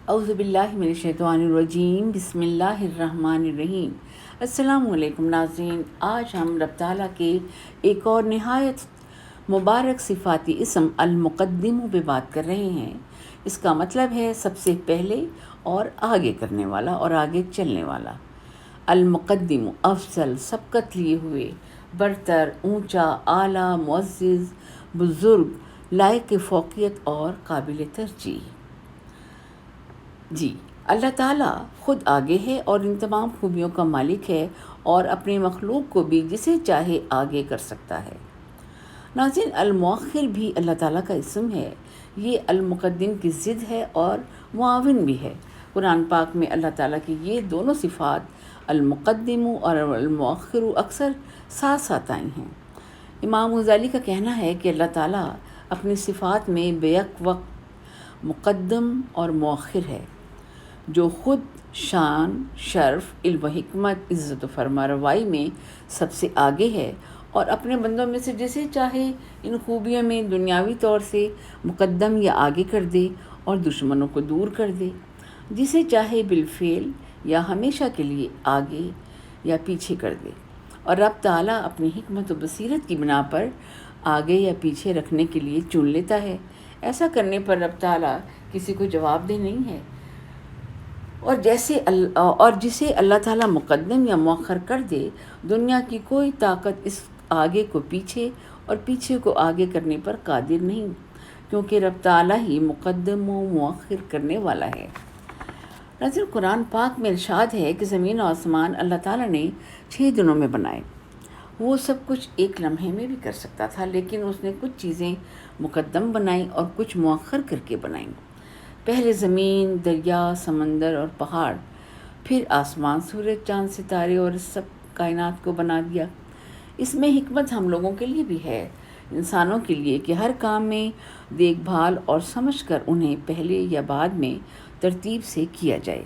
اعوذ باللہ من الشیطان الرجیم، بسم اللہ الرحمن الرحیم۔ السلام علیکم ناظرین، آج ہم رب تعالیٰ کے ایک اور نہایت مبارک صفاتی اسم المقدم پہ بات کر رہے ہیں۔ اس کا مطلب ہے سب سے پہلے اور آگے کرنے والا اور آگے چلنے والا۔ المقدم، افضل، سبقت لیے ہوئے، برتر، اونچا، اعلیٰ، معزز، بزرگ، لائق فوقیت اور قابل ترجیح۔ جی، اللہ تعالیٰ خود آگے ہے اور ان تمام خوبیوں کا مالک ہے اور اپنی مخلوق کو بھی جسے چاہے آگے کر سکتا ہے۔ ناظرین، المؤخر بھی اللہ تعالیٰ کا اسم ہے۔ یہ المقدم کی ضد ہے اور معاون بھی ہے۔ قرآن پاک میں اللہ تعالیٰ کی یہ دونوں صفات المقدم اور المؤخر اکثر ساتھ ساتھ آئی ہیں۔ امام غزالی کا کہنا ہے کہ اللہ تعالیٰ اپنی صفات میں بیک وقت مقدم اور مؤخر ہے، جو خود شان، شرف، علم و حکمت، عزت و فرمانروائی میں سب سے آگے ہے اور اپنے بندوں میں سے جسے چاہے ان خوبیوں میں دنیاوی طور سے مقدم یا آگے کر دے اور دشمنوں کو دور کر دے، جسے چاہے بالفعل یا ہمیشہ کے لیے آگے یا پیچھے کر دے، اور رب تعالیٰ اپنی حکمت و بصیرت کی بنا پر آگے یا پیچھے رکھنے کے لیے چن لیتا ہے۔ ایسا کرنے پر رب تعالیٰ کسی کو جواب دہ نہیں ہے، اور جسے اللہ تعالیٰ مقدم یا مؤخر کر دے، دنیا کی کوئی طاقت اس آگے کو پیچھے اور پیچھے کو آگے کرنے پر قادر نہیں، کیونکہ رب تعالیٰ ہی مقدم و مؤخر کرنے والا ہے۔ ناظرین، قرآن پاک میں ارشاد ہے کہ زمین و آسمان اللہ تعالیٰ نے 6 دنوں میں بنائے۔ وہ سب کچھ ایک لمحے میں بھی کر سکتا تھا، لیکن اس نے کچھ چیزیں مقدم بنائیں اور کچھ مؤخر کر کے بنائیں۔ پہلے زمین، دریا، سمندر اور پہاڑ، پھر آسمان، سورج، چاند، ستارے اور سب کائنات کو بنا دیا۔ اس میں حکمت ہم لوگوں کے لیے بھی ہے، انسانوں کے لیے، کہ ہر کام میں دیکھ بھال اور سمجھ کر انہیں پہلے یا بعد میں ترتیب سے کیا جائے۔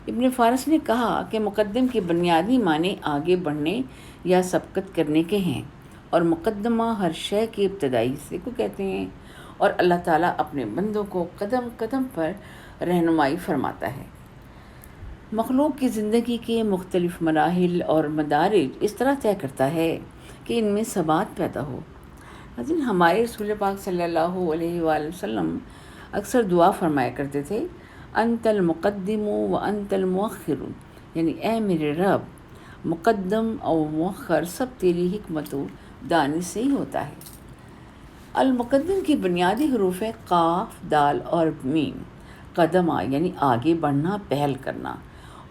ابن فارس نے کہا کہ مقدم کے بنیادی معنی آگے بڑھنے یا سبقت کرنے کے ہیں، اور مقدمہ ہر شے کے ابتدائی حصے کو کہتے ہیں، اور اللہ تعالیٰ اپنے بندوں کو قدم قدم پر رہنمائی فرماتا ہے۔ مخلوق کی زندگی کے مختلف مراحل اور مدارج اس طرح طے کرتا ہے کہ ان میں ثبات پیدا ہو۔ لیکن ہمارے رسول پاک صلی اللہ علیہ وآلہ وسلم اکثر دعا فرمایا کرتے تھے، انت المقدم و انت المؤخر، یعنی اے میرے رب، مقدم اور مؤخر سب تیری حکمت و دانش سے ہی ہوتا ہے۔ المقدم کی بنیادی حروف ہیں قاف، دال اور میم۔ قدمہ یعنی آگے بڑھنا، پہل کرنا،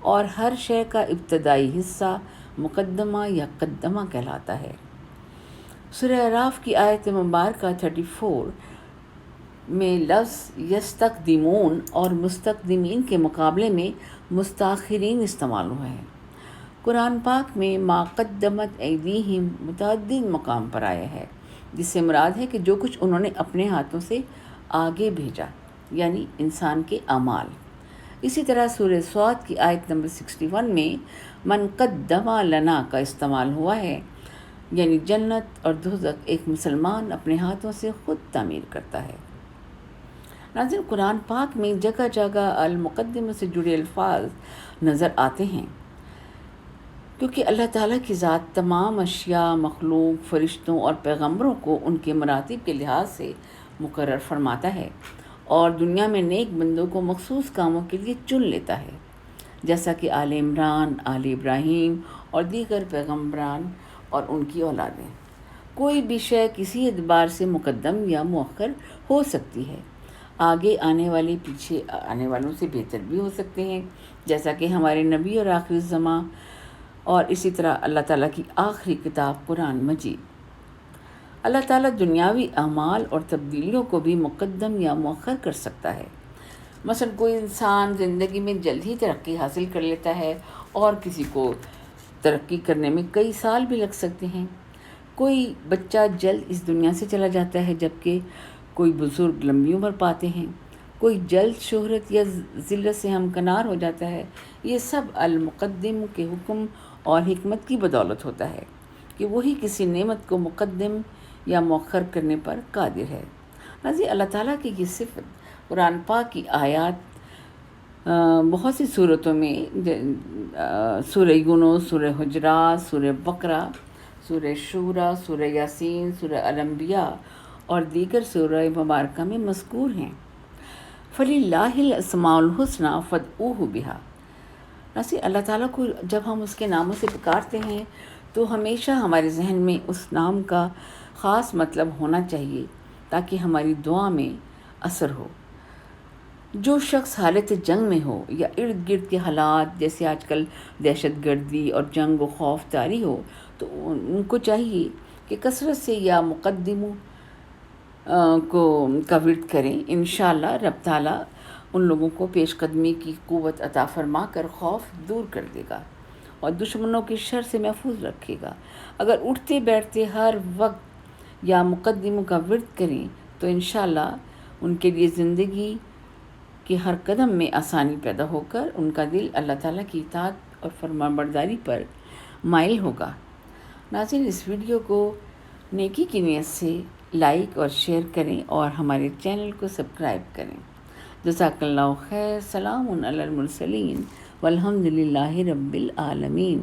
اور ہر شے کا ابتدائی حصہ مقدمہ یا قدمہ کہلاتا ہے۔ سورہ اعراف کی آیت مبارکہ 34 میں لفظ یستقدمون اور مستقدمین کے مقابلے میں مستاخرین استعمال ہوا ہے۔ قرآن پاک میں ما قدمت ایدیہم متعدد مقام پر آیا ہے، جس سے مراد ہے کہ جو کچھ انہوں نے اپنے ہاتھوں سے آگے بھیجا، یعنی انسان کے اعمال۔ اسی طرح سورہ صاد کی آیت نمبر 61 میں من قدم لنا کا استعمال ہوا ہے، یعنی جنت اور دوزخ ایک مسلمان اپنے ہاتھوں سے خود تعمیر کرتا ہے۔ ناظرین، قرآن پاک میں جگہ جگہ المقدمہ سے جڑے الفاظ نظر آتے ہیں، کیونکہ اللہ تعالیٰ کی ذات تمام اشیاء، مخلوق، فرشتوں اور پیغمبروں کو ان کے مراتب کے لحاظ سے مقرر فرماتا ہے اور دنیا میں نیک بندوں کو مخصوص کاموں کے لیے چن لیتا ہے، جیسا کہ آل عمران، آل ابراہیم اور دیگر پیغمبران اور ان کی اولادیں۔ کوئی بھی شے کسی اعتبار سے مقدم یا مؤخر ہو سکتی ہے، آگے آنے والے پیچھے آنے والوں سے بہتر بھی ہو سکتے ہیں، جیسا کہ ہمارے نبی اور آخری الزماں، اور اسی طرح اللہ تعالیٰ کی آخری کتاب قرآن مجید۔ اللہ تعالیٰ دنیاوی اعمال اور تبدیلیوں کو بھی مقدم یا مؤخر کر سکتا ہے۔ مثلا کوئی انسان زندگی میں جلد ہی ترقی حاصل کر لیتا ہے اور کسی کو ترقی کرنے میں کئی سال بھی لگ سکتے ہیں۔ کوئی بچہ جلد اس دنیا سے چلا جاتا ہے، جبکہ کوئی بزرگ لمبی عمر پاتے ہیں۔ کوئی جلد شہرت یا ذلت سے ہمکنار ہو جاتا ہے۔ یہ سب المقدم کے حکم اور حکمت کی بدولت ہوتا ہے کہ وہی کسی نعمت کو مقدم یا مؤخر کرنے پر قادر ہے۔ ناظرین، اللہ تعالیٰ کی یہ صفت قرآن پاک کی آیات بہت سی صورتوں میں سورہ یونس، سورہ حجرات، سورہ بقرہ، سورہ شورى، سورہ یاسین، سورہ الانبیاء اور دیگر سورہ مبارکہ میں مذکور ہیں۔ فَلِلَّهِ الْأَسْمَاءُ الْحُسْنَىٰ فَادْعُوهُ بِهَا۔ ناصر، اللہ تعالیٰ کو جب ہم اس کے ناموں سے پکارتے ہیں تو ہمیشہ ہمارے ذہن میں اس نام کا خاص مطلب ہونا چاہیے تاکہ ہماری دعا میں اثر ہو۔ جو شخص حالت جنگ میں ہو یا ارد گرد کے حالات جیسے آج کل دہشت گردی اور جنگ و خوف طاری ہو تو ان کو چاہیے کہ کثرت سے یا مقدموں کا ورد کریں۔ انشاءاللہ رب تعالیٰ ان لوگوں کو پیش قدمی کی قوت عطا فرما کر خوف دور کر دے گا اور دشمنوں کے شر سے محفوظ رکھے گا۔ اگر اٹھتے بیٹھتے ہر وقت یا مقدموں کا ورد کریں تو انشاءاللہ ان کے لیے زندگی کہ ہر قدم میں آسانی پیدا ہو کر ان کا دل اللہ تعالیٰ کی اطاعت اور فرمانبرداری پر مائل ہوگا۔ ناظرین، اس ویڈیو کو نیکی کی نیت سے لائک اور شیئر کریں اور ہمارے چینل کو سبسکرائب کریں۔ جزاک اللہ خیر۔ سلام علی المرسلین والحمد للہ رب العالمین۔